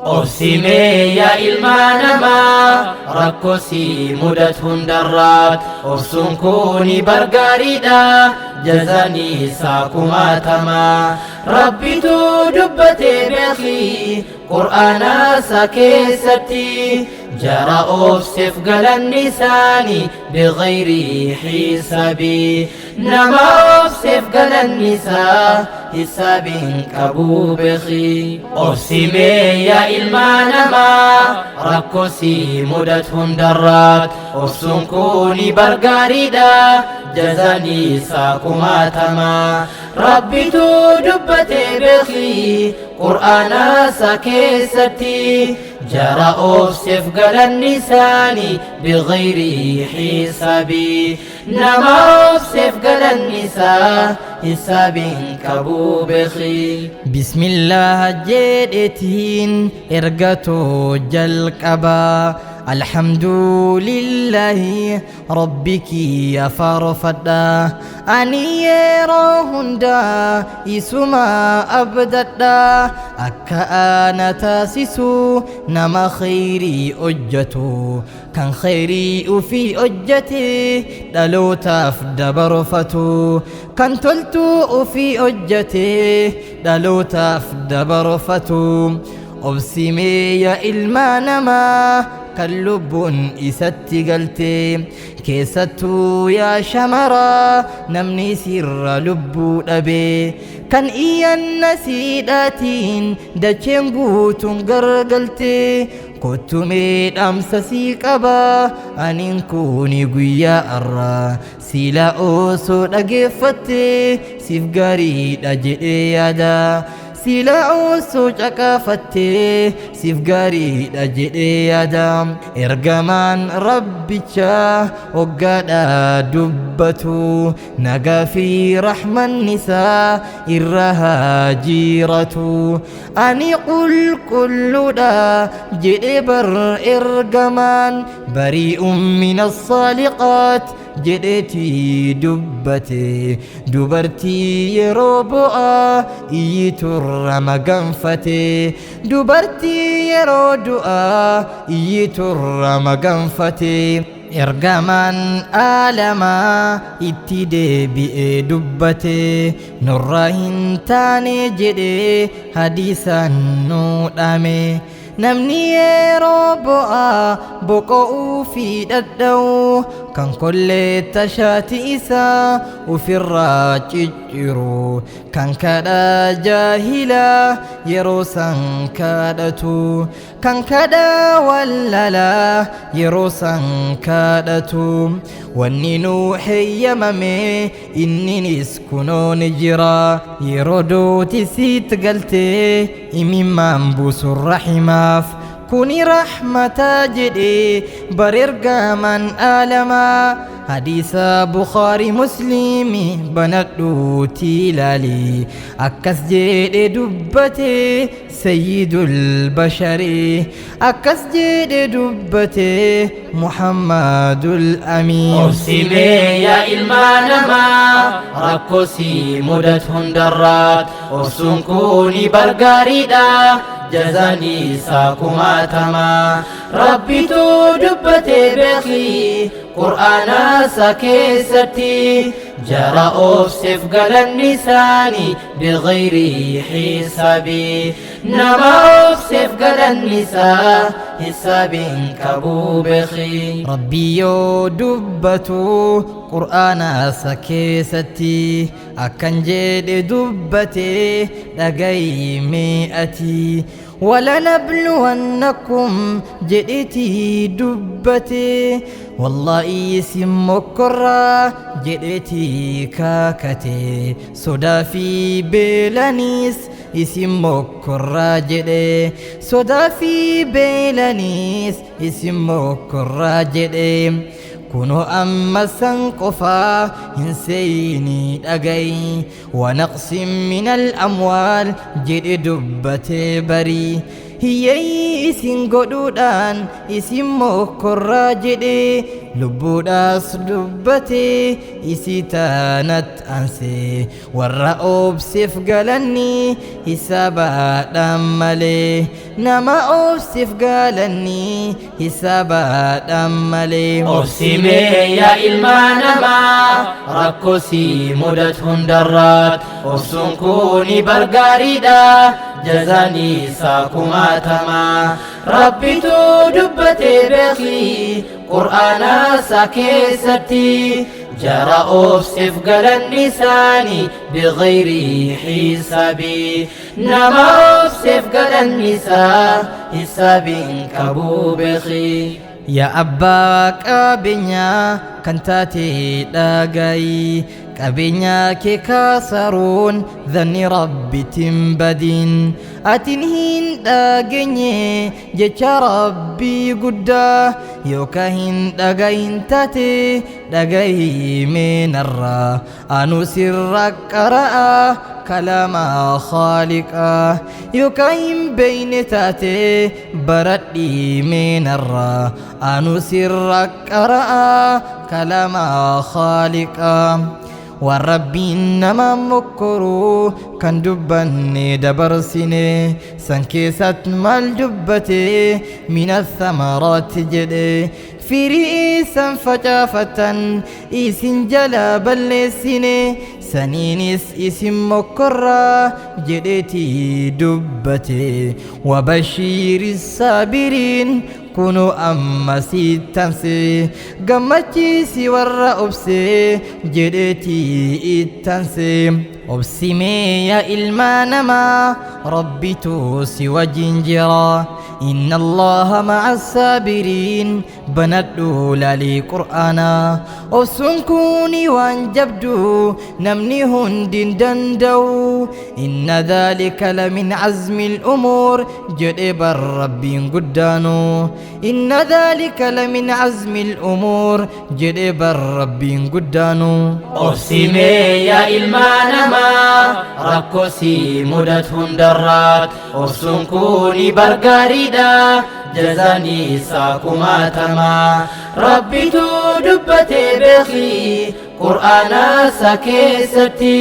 Obsime ya ilma namaa rakkoo si mudatu hundarraat obsuun kuni bargaariidha jazaan isaa kumaatama rabbitu dubbate beeki qur'aana isaa keessatti jara obseef galanni isaanii bighayri hisaabi nama obseef galanni isaa hisaabin qabu beeki obsime ya ilma namaa rakkoo si mudatu hundarraat obsuun kuni bargaariidha jazaan isaa kumaatama rabbitu dubbate beeki qur'aana isaa keessatti jara obseef galanni isaanii bighayri hisaabi nama obseef galanni isaa hisaabin qabu beeki bismillah jedhetiin ergatoo jalqabaa الحمد لله ربك يا فرفدا أني يروهندا إسما أبددا أكا أنا تاسسو نما خيري أجتو كان خيري وفي أجتي دلو تفد برفتو كان تلتو في أجتي دلو تفد برفتو أبسمي يا إلما نما كاللبون إساتي قلتي كيستو يا شمرا نمني سر لبو أبي كان إيا النسيداتين داچين قوتون قرقلتي كنتو ميد أمسسي قبا أنين كوني قويا أرى سيلا أوسو دقفتي سيفقاري دجئي يادا سيلا أوسو جاكافتي سيفقاري دجئي يادا إرقامان ربيشا وقادا دبتو نقا في رحمة النساء إرها جيرتو أني قل كل دا جدبر إرقامان بريء من الصالقات جدتي دبتي دبرتي يروبؤا إيتر مقنفتي دبرتي يرودؤا إيتر مقنفتي إرقامان آلما إتدي بئي دبتي نراهن تاني جدي حديثا نودامي نمني روبا بقو في الدو كان كل تشاتي إسا وفي الراج جرو كان كدا جاهلا يروسا كادتو كان كدا وللا يروسا كادتو واني نوحي يممي إني نسكنو نجرا يرودو تسيت قلتي إمي منبوس الرحماف كوني رحمة جدي بريرقا من آلما حديث بخاري مسلمي بندو تيلالي أكس جدي دبتي سيد البشر أكس جدي دبتي محمد الأمين أبسمي يا إلمانما ركوسي مدت هندرات أبسن كوني برقاريدا جزاني ساكما تما ربي تو دبتي بخي قرآن سكيستي جرى أوصف قال النساني بغير حسابي نما أوصف قال النساء حساب كبو بخي ربي يو دبتو قرآن سكيستي أكن جيد دبتي لغي مئتي ولنبلونكم جئتي دبتي والله اسم مكرا جئتي كاكتي صدا في بلانيس اسم مكرا جئتي صدا في بلانيس اسم مكرا جئتي كونوا أما سنقفا هنسيني أغي ونقص من الأموال جد دبتي بري هي اسم قدودان اسم مكرا جدي lubbuudhaas dubbate isii taanat anse warra obseef galanni hisaabaadhaan malee nama obseef galanni hisaabaadhaan malee. Obsimee yaa ilma namaa rakkoo si mudatu hundarraat obsuun kuni bargaariidha jazaan isaa kumaatama. Rabbitu dubbatee beekii qur'aana isaa keessatti jara obseef galanni isaanii bighayri hisaabi nama obseef galanni isaa hisaabiin qabuu beekii. Yaa abbaa qabeenyaa kan taate dhaga'i qabeenya kee kaasaruun dhanni rabbitiin badiin atiin hin dhageenye jecha rabbii guddaa yookaan hin dhagahin taate dhagahi meenarraa anu sirra qara'a kalama khaliqa yookaan hin beeyne taate baradhi meenarraa anu sirra qara'a kalama khaliqa. Warrabbiin nama mokkoro kan dubbanne dabarsine san keessatti maal dubbate mina thamaraati jedhe firii isan facaafatan isin jala balleessine saniinis isin mokkorraa jedheeti dubbate wabashiiri saabiriin kunu amma sittanse gammachiisi warra obse jedheeti ittanse. Obsimee yaa ilma namaa rabbitu si wajjin jira inna allaha ma'a saabiriin banadhu laalii qur'aana obsuun kuni waan jabdu namni hundin danda'u inna dhaalika lamin azmi al'umuur jedhe bar rabbiin guddaanu inna dhaalika lamin azmi al'umuur jedhe bar rabbiin guddaanu. Obsimee yaa ilma namaa rakkoo si mudatu hundarraat obsuun kuni bargaariidha jazaan isaa kumaatama. Rabbitu dubbatee beekii qur'aana isaa keessatti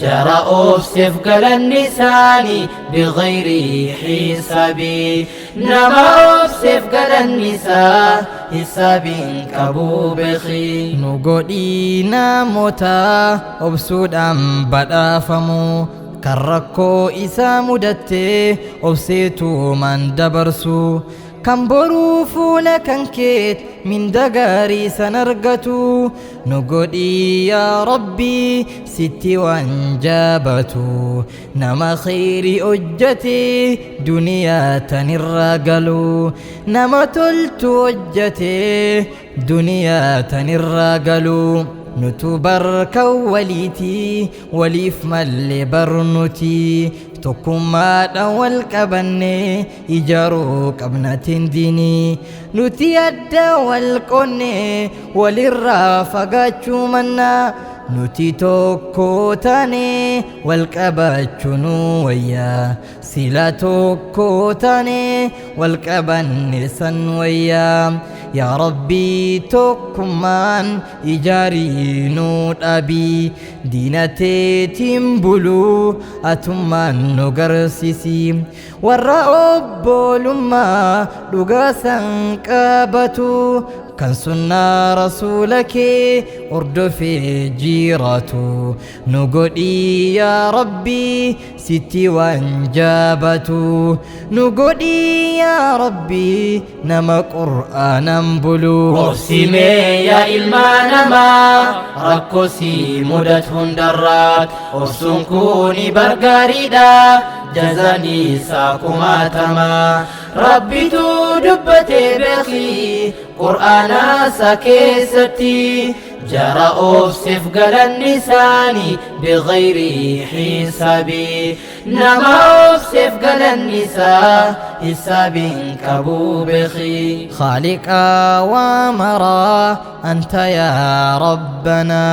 jara obseef galanni isaanii bighayri hisaabi nama obseef galanni isaa hisaabiin qabuu beekii. Nu godhii namoota obsuudhaan badhaafamu kan rakkoo isaa mudatte obseetumaan dabarsu kan boruu fuula kan keet minda gaarii san argatu nu godhii yaa rabbii sitti waan jaabatu nama khayrii hojjate duniyaa tanirra galu nama toltu hojjate duniyaa tanirra galu. Nutu barkan waliiti waliif malee barnuti tokkummaadhaan wal qabanne ijaaruu qabnatiin diini nuti adda wal qonne walirraa fagaachuu mannaa nuti tokko taane wal qabachuu nu wayyaa sila tokko taane wal qabanne san wayyaa. Yaa Rabbii tokkummaan ijaarii nu dhaabii diinateetiin buluu atummaan nu garsiisi warra obbolummaa dhugaa san qabatu kan sunnaa rasuula kee hordofee jiraatu nu godhii yaa Rabbii sitti waan jaabatu nu godhii yaa Rabbii nama qur'aanan bulu. Obsimee yaa ilma namaa rakkoo si mudatu hundarraat obsuun kuni bargaariidha jazaan isaa kumaatama. Rabbitu dubbatee beekii qur'aana isaa keessatti jara obseef galanni isaanii bighayri hisaabi nama obseef galanni isaa hisaabiin qabuu beekii. خالقا ومرا أنت يا ربنا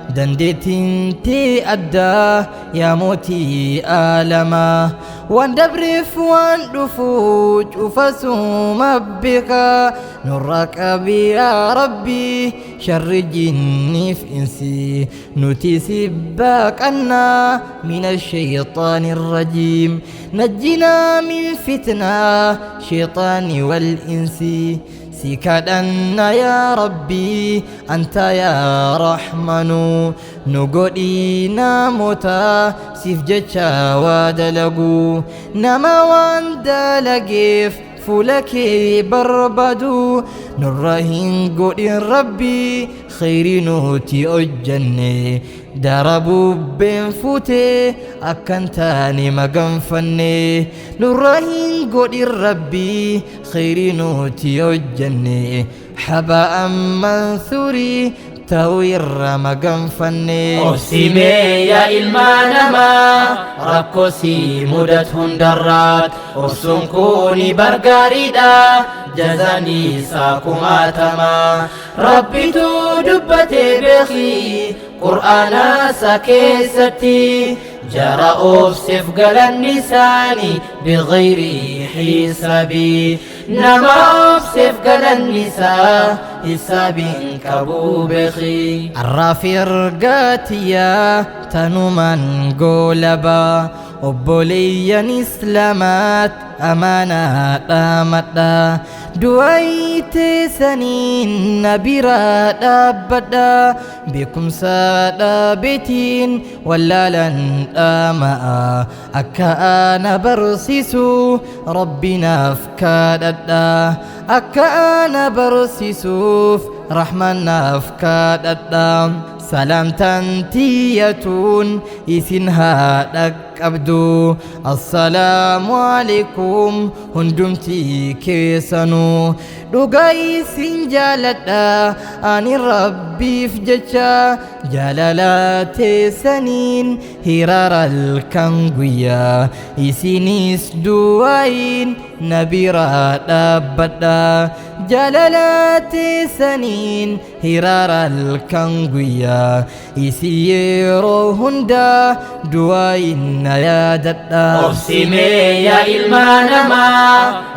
دندتين تي أدى يا موتي آلما وان دبرف وان دفوج وفسوم بك نرك أبي يا ربي شر جني في إنسي نتسبك أنا من الشيطان الرجيم نجنا من فتنة شيطان والإنس سيكادنا يا ربي أنت يا رحمن نقولينا موتا سيفجتشا ودلقو نما واندلقيف فولكي بربدو نرهن قولين ربي خير نوتي أجني دربو بين فوتي أكنتاني مقنفني نرهن قولين ربي خير نوتي أجني حباء منثوري توير مقنفني أوسيمي يا إلمانما ركوسي مدت هندرات أوسنكوني برقاريدا جزاني ساكما تما ربي تدبتي بخي قرآن سكيستي جرى أوسف قل النساني بغير حسابي نما أوسف قل النساء حساب كبو بخي الرافر قاتيا تنومن قولبا وبوليا إسلامات أمانة دامتا دويت سنين نبيرا دابدا بكم سادا بيتين ولا لن آماء أكا برسيسو ربنا فكاددا أكا برسيسو رحمن فكاددا سلام تنتيتون إسنها لك أبدو السلام عليكم هندمتي كيسانو دوغاي سنجالتا أني ربي فجتا جلالات سنين هرار الكنغويا إسينيس دوين نبيرا دابتا جلالات سنين هرار الكنغويا إسيرو هندا دوين يا دتا أوسيمي يا إلمانما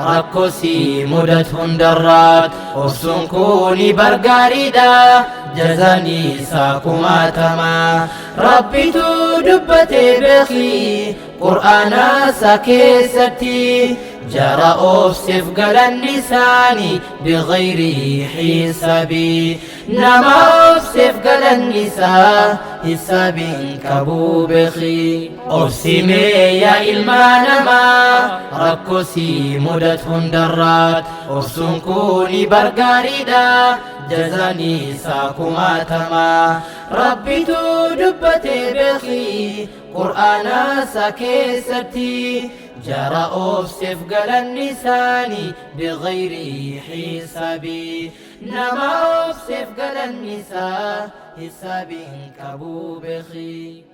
ركوسي مدت هندرات أوسنكوني برقاريدا جزاني ساكما تما ربي تدبتي بخي قرآن سكيستي جرى أوسف قل النساني بغير حسابي نما أوسف قل النساء حساب كبو بخي أوسيمي يا إلمانما ركوسي مدت هندرات أوسنكوني برقاريدا جزاني ساكما تما ربي تدبتي بخي قرآن سكيستي جرى أوسف قل النساني بغير حسابي نما أوسف قل النساء حساب كبو بخي